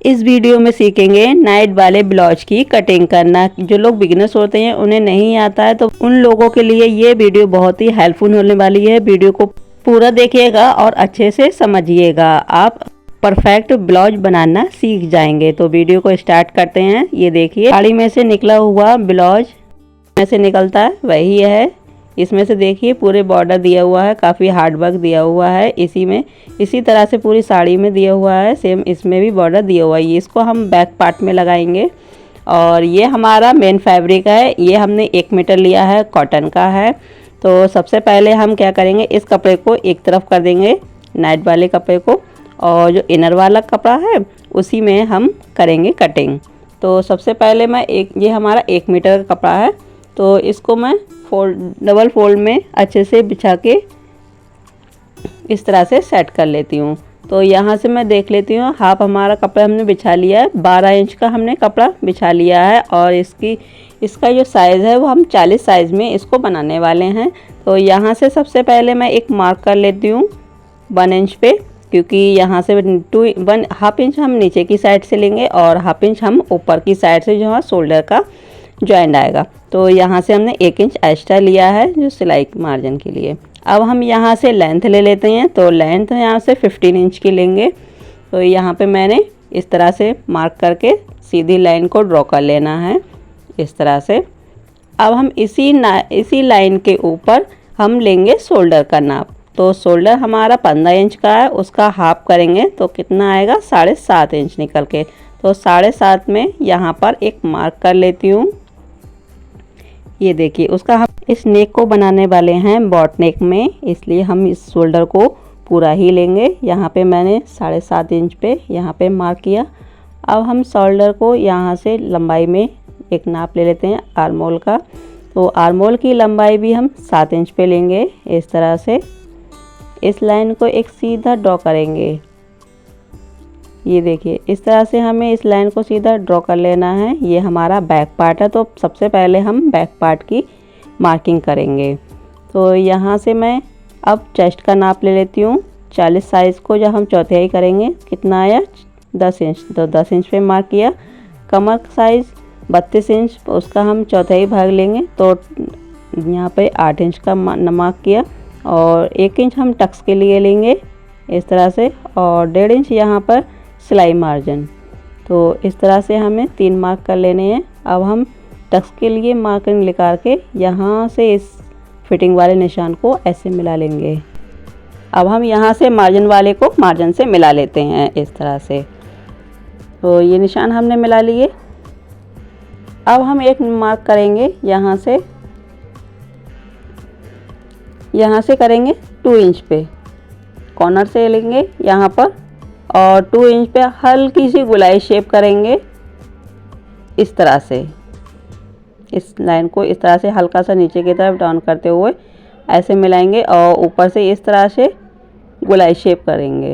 इस वीडियो में सीखेंगे नाइट वाले ब्लाउज की कटिंग करना। जो लोग बिगिनर्स होते हैं उन्हें नहीं आता है तो उन लोगों के लिए ये वीडियो बहुत ही हेल्पफुल होने वाली है। वीडियो को पूरा देखिएगा और अच्छे से समझिएगा, आप परफेक्ट ब्लाउज बनाना सीख जाएंगे। तो वीडियो को स्टार्ट करते हैं। ये देखिए साड़ी में से निकला हुआ ब्लाउज में से निकलता है वही है। इसमें से देखिए पूरे बॉर्डर दिया हुआ है, काफ़ी हार्ड वर्क दिया हुआ है इसी तरह से पूरी साड़ी में दिया हुआ है। सेम इसमें भी बॉर्डर दिया हुआ है। इसको हम बैक पार्ट में लगाएंगे और ये हमारा मेन फैब्रिक है। ये हमने 1 मीटर लिया है, कॉटन का है। तो सबसे पहले हम क्या करेंगे, इस कपड़े को एक तरफ कर देंगे, नाइट वाले कपड़े को, और जो इनर वाला कपड़ा है उसी में हम करेंगे कटिंग। तो सबसे पहले ये हमारा 1 मीटर का कपड़ा है, तो इसको मैं डबल फोल्ड में अच्छे से बिछा के इस तरह से सेट कर लेती हूँ। तो यहाँ से मैं देख लेती हूँ, हाफ हमारा कपड़ा हमने बिछा लिया है, 12 इंच का हमने कपड़ा बिछा लिया है। और इसका जो साइज़ है वो हम 40 साइज़ में इसको बनाने वाले हैं। तो यहाँ से सबसे पहले मैं एक मार्क कर लेती हूँ 1 इंच पे, क्योंकि यहाँ से 1/2 इंच हम नीचे की साइड से लेंगे और 1/2 इंच हम ऊपर की साइड से जो है शोल्डर का जॉइंट आएगा। तो यहाँ से हमने 1 इंच एक्स्ट्रा लिया है जो सिलाई मार्जिन के लिए। अब हम यहाँ से लेंथ ले लेते हैं। तो लेंथ यहाँ से 15 इंच की लेंगे। तो यहाँ पे मैंने इस तरह से मार्क करके सीधी लाइन को ड्रॉ कर लेना है इस तरह से। अब हम इसी लाइन के ऊपर हम लेंगे शोल्डर का नाप। तो शोल्डर हमारा 15 इंच का है, उसका हाफ करेंगे तो कितना आएगा, 7.5 इंच निकल के। तो 7.5 में यहाँ पर एक मार्क कर लेती हूँ। ये देखिए उसका हम इस नेक को बनाने वाले हैं बॉट नेक में, इसलिए हम इस शोल्डर को पूरा ही लेंगे। यहाँ पे मैंने 7.5 इंच पे यहाँ पे मार्क किया। अब हम शोल्डर को यहाँ से लंबाई में एक नाप ले लेते हैं आर्म होल का। तो आर्म होल की लंबाई भी हम 7 इंच पे लेंगे। इस तरह से इस लाइन को एक सीधा ड्रॉ करेंगे। ये देखिए इस तरह से हमें इस लाइन को सीधा ड्रॉ कर लेना है। ये हमारा बैक पार्ट है, तो सबसे पहले हम बैक पार्ट की मार्किंग करेंगे। तो यहाँ से मैं अब चेस्ट का नाप ले लेती हूँ। 40 साइज़ को जब हम चौथाई करेंगे कितना आया, 10 इंच। तो 10 इंच पे मार्क किया। कमर साइज़ 32 इंच, उसका हम चौथाई भाग लेंगे। तो यहाँ पे 8 इंच का मार्क किया और 1 इंच हम टक्स के लिए लेंगे इस तरह से, और 1.5 इंच यहाँ पर सिलाई मार्जिन। तो इस तरह से हमें 3 मार्क कर लेने हैं। अब हम टक्स के लिए मार्किंग निकाल के यहाँ से इस फिटिंग वाले निशान को ऐसे मिला लेंगे। अब हम यहाँ से मार्जिन वाले को मार्जिन से मिला लेते हैं इस तरह से। तो ये निशान हमने मिला लिए। अब हम एक मार्क करेंगे यहाँ से करेंगे 2 इंच पे, कॉर्नर से लेंगे यहाँ पर और 2 इंच पे हल्की सी गोलाई शेप करेंगे इस तरह से। इस लाइन को इस तरह से हल्का सा नीचे की तरफ डाउन करते हुए ऐसे मिलाएंगे और ऊपर से इस तरह से गोलाई शेप करेंगे।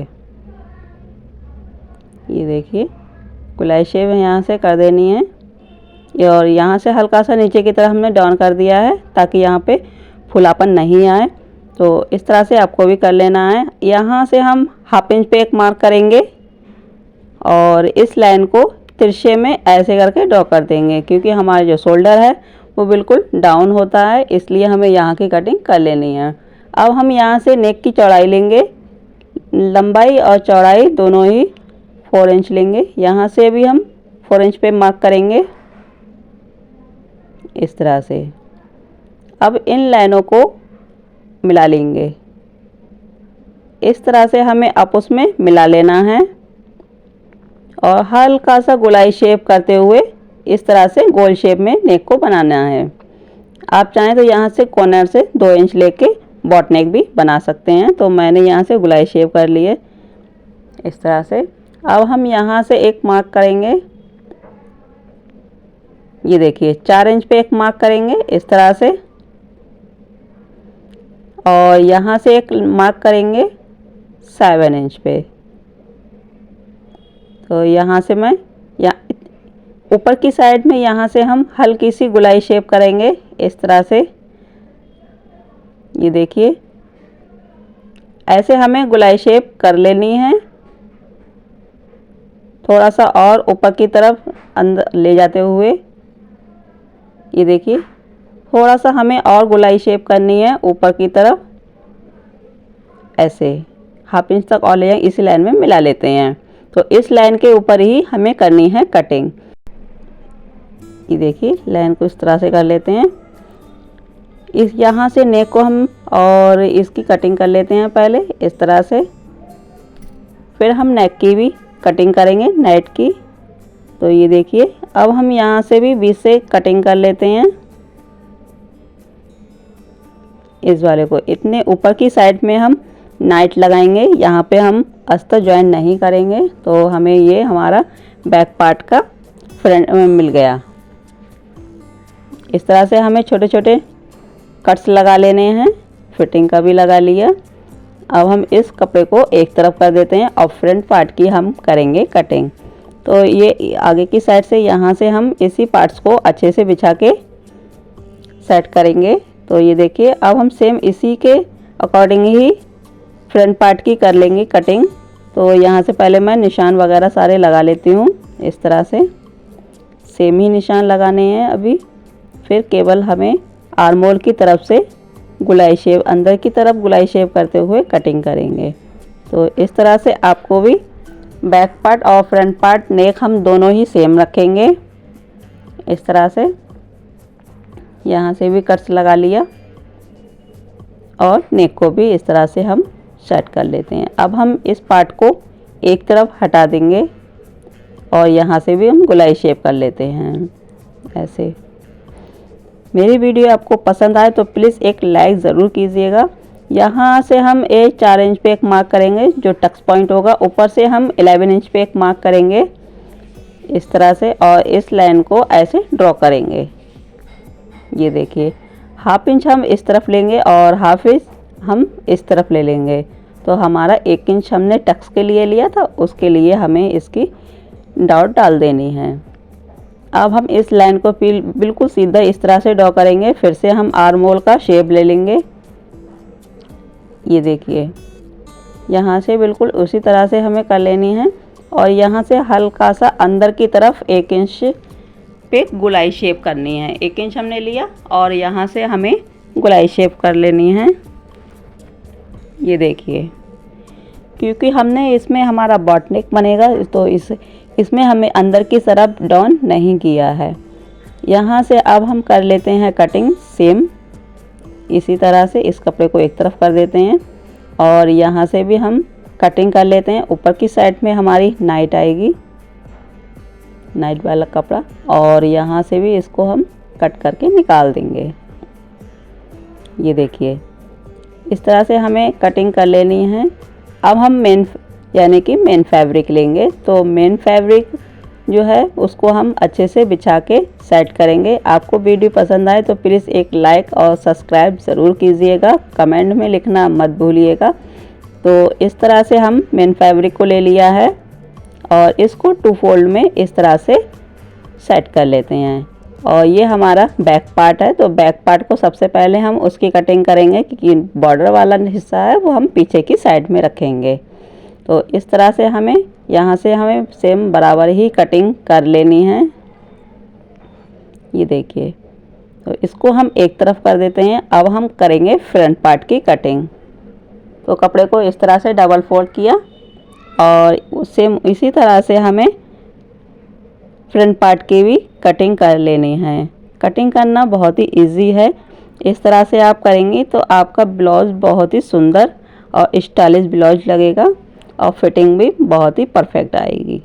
ये देखिए गोलाई शेप यहाँ से कर देनी है और यहाँ से हल्का सा नीचे की तरफ हमने डाउन कर दिया है ताकि यहाँ पे फुलापन नहीं आए। तो इस तरह से आपको भी कर लेना है। यहाँ से हम 1/2 इंच पे एक मार्क करेंगे और इस लाइन को तिरछे में ऐसे करके ड्रॉ कर देंगे, क्योंकि हमारा जो शोल्डर है वो बिल्कुल डाउन होता है, इसलिए हमें यहाँ की कटिंग कर लेनी है। अब हम यहाँ से नेक की चौड़ाई लेंगे, लंबाई और चौड़ाई दोनों ही 4 इंच लेंगे। यहाँ से भी हम 4 इंच पे मार्क करेंगे इस तरह से। अब इन लाइनों को मिला लेंगे इस तरह से, हमें आपस में मिला लेना है और हल्का सा गोलाई शेप करते हुए इस तरह से गोल शेप में नेक को बनाना है। आप चाहें तो यहाँ से कॉर्नर से 2 इंच लेके बॉट नेक भी बना सकते हैं। तो मैंने यहाँ से गोलाई शेप कर ली है इस तरह से। अब हम यहाँ से एक मार्क करेंगे। ये देखिए 4 इंच पे एक मार्क करेंगे इस तरह से और यहाँ से एक मार्क करेंगे 7 इंच पे। तो यहाँ से मैं ऊपर की साइड में यहाँ से हम हल्की सी गोलाई शेप करेंगे इस तरह से। ये देखिए ऐसे हमें गोलाई शेप कर लेनी है थोड़ा सा और ऊपर की तरफ अंदर ले जाते हुए, ये देखिए थोड़ा सा हमें और गोलाई शेप करनी है ऊपर की तरफ, ऐसे 1/2 इंच तक और ले जाएंगे, इसी लाइन में मिला लेते हैं। तो इस लाइन के ऊपर ही हमें करनी है कटिंग। ये देखिए लाइन को इस तरह से कर लेते हैं। इस यहाँ से नेक को हम और इसकी कटिंग कर लेते हैं पहले इस तरह से, फिर हम नेक की भी कटिंग करेंगे, नेट की। तो ये देखिए अब हम यहाँ से भी बीच से कटिंग कर लेते हैं इस वाले को। इतने ऊपर की साइड में हम नाइट लगाएंगे, यहाँ पे हम अस्तर ज्वाइन नहीं करेंगे। तो हमें ये हमारा बैक पार्ट का फ्रंट में मिल गया। इस तरह से हमें छोटे छोटे कट्स लगा लेने हैं, फिटिंग का भी लगा लिया। अब हम इस कपड़े को एक तरफ कर देते हैं और फ्रंट पार्ट की हम करेंगे कटिंग। तो ये आगे की साइड से यहाँ से हम इसी पार्ट्स को अच्छे से बिछा के सेट करेंगे। तो ये देखिए अब हम सेम इसी के अकॉर्डिंग ही फ्रंट पार्ट की कर लेंगे कटिंग। तो यहाँ से पहले मैं निशान वगैरह सारे लगा लेती हूँ इस तरह से, सेम ही निशान लगाने हैं अभी। फिर केवल हमें आर्म होल की तरफ से गुलाई शेप, अंदर की तरफ गुलाई शेप करते हुए कटिंग करेंगे। तो इस तरह से आपको भी बैक पार्ट और फ्रंट पार्ट नेक हम दोनों ही सेम रखेंगे इस तरह से। यहाँ से भी कट्स लगा लिया और नेक को भी इस तरह से हम सेट कर लेते हैं। अब हम इस पार्ट को एक तरफ हटा देंगे और यहाँ से भी हम गुलाई शेप कर लेते हैं ऐसे। मेरी वीडियो आपको पसंद आए तो प्लीज़ एक लाइक ज़रूर कीजिएगा। यहाँ से हम 4 इंच पे एक मार्क करेंगे जो टक्स पॉइंट होगा, ऊपर से हम 11 इंच पे एक मार्क करेंगे इस तरह से, और इस लाइन को ऐसे ड्रॉ करेंगे। ये देखिए 1/2 इंच हम इस तरफ लेंगे और 1/2 इंच हम इस तरफ ले लेंगे। तो हमारा 1 इंच हमने टक्स के लिए लिया था, उसके लिए हमें इसकी डॉट डाल देनी है। अब हम इस लाइन को बिल्कुल सीधा इस तरह से ड्रॉ करेंगे। फिर से हम आर्म होल का शेप ले लेंगे। ये देखिए यहाँ से बिल्कुल उसी तरह से हमें कर लेनी है और यहाँ से हल्का सा अंदर की तरफ 1 इंच पे गुलाई शेप करनी है। 1 इंच हमने लिया और यहाँ से हमें गुलाई शेप कर लेनी है। ये देखिए क्योंकि हमने इसमें हमारा बॉट नेक बनेगा तो इसमें हमें अंदर की तरफ डाउन नहीं किया है। यहाँ से अब हम कर लेते हैं कटिंग सेम इसी तरह से। इस कपड़े को एक तरफ कर देते हैं और यहाँ से भी हम कटिंग कर लेते हैं। ऊपर की साइड में हमारी नाइट आएगी, नाइट वाला कपड़ा, और यहाँ से भी इसको हम कट करके निकाल देंगे। ये देखिए इस तरह से हमें कटिंग कर लेनी है। अब हम मेन फैब्रिक लेंगे। तो मेन फैब्रिक जो है उसको हम अच्छे से बिछा के सेट करेंगे। आपको वीडियो पसंद आए तो प्लीज़ एक लाइक और सब्सक्राइब ज़रूर कीजिएगा, कमेंट में लिखना मत भूलिएगा। तो इस तरह से हम मेन फैब्रिक को ले लिया है और इसको 2 फोल्ड में इस तरह से सेट कर लेते हैं। और ये हमारा बैक पार्ट है। तो बैक पार्ट को सबसे पहले हम उसकी कटिंग करेंगे क्योंकि बॉर्डर वाला हिस्सा है वो हम पीछे की साइड में रखेंगे। तो इस तरह से हमें यहाँ से हमें सेम बराबर ही कटिंग कर लेनी है। ये देखिए तो इसको हम एक तरफ कर देते हैं। अब हम करेंगे फ्रंट पार्ट की कटिंग। तो कपड़े को इस तरह से डबल फोल्ड किया और सेम इसी तरह से हमें फ्रंट पार्ट की भी कटिंग कर लेनी है। कटिंग करना बहुत ही इजी है। इस तरह से आप करेंगी तो आपका ब्लाउज़ बहुत ही सुंदर और स्टाइलिश ब्लाउज लगेगा और फिटिंग भी बहुत ही परफेक्ट आएगी।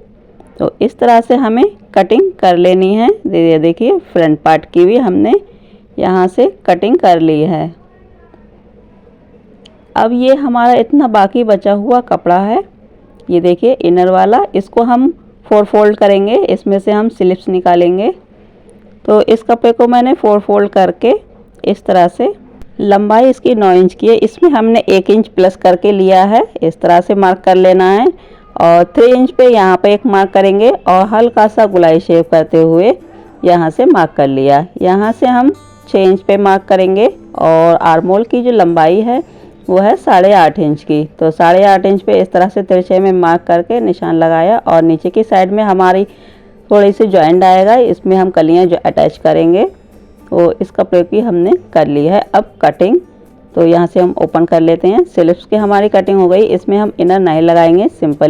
तो इस तरह से हमें कटिंग कर लेनी है। देखिए फ्रंट पार्ट की भी हमने यहाँ से कटिंग कर ली है। अब ये हमारा इतना बाकी बचा हुआ कपड़ा है, ये देखिए इनर वाला, इसको हम 4 फोल्ड करेंगे। इसमें से हम स्लिप्स निकालेंगे। तो इस कपड़े को मैंने 4 फोल्ड करके इस तरह से, लंबाई इसकी 9 इंच की है, इसमें हमने 1 इंच प्लस करके लिया है। इस तरह से मार्क कर लेना है और 3 इंच पे यहाँ पे एक मार्क करेंगे और हल्का सा गुलाई शेप करते हुए यहाँ से मार्क कर लिया। यहाँ से हम 6 इंच पे मार्क करेंगे और आर्म होल की जो लंबाई है वो है 8.5 इंच की। तो 8.5 इंच पे इस तरह से तिरछे में मार्क करके निशान लगाया और नीचे की साइड में हमारी थोड़ी सी जॉइंट आएगा, इसमें हम कलियां जो अटैच करेंगे। तो इस कपड़े की हमने कर ली है अब कटिंग। तो यहाँ से हम ओपन कर लेते हैं। स्लीव्स की हमारी कटिंग हो गई, इसमें हम इनर नाई लगाएंगे सिंपल।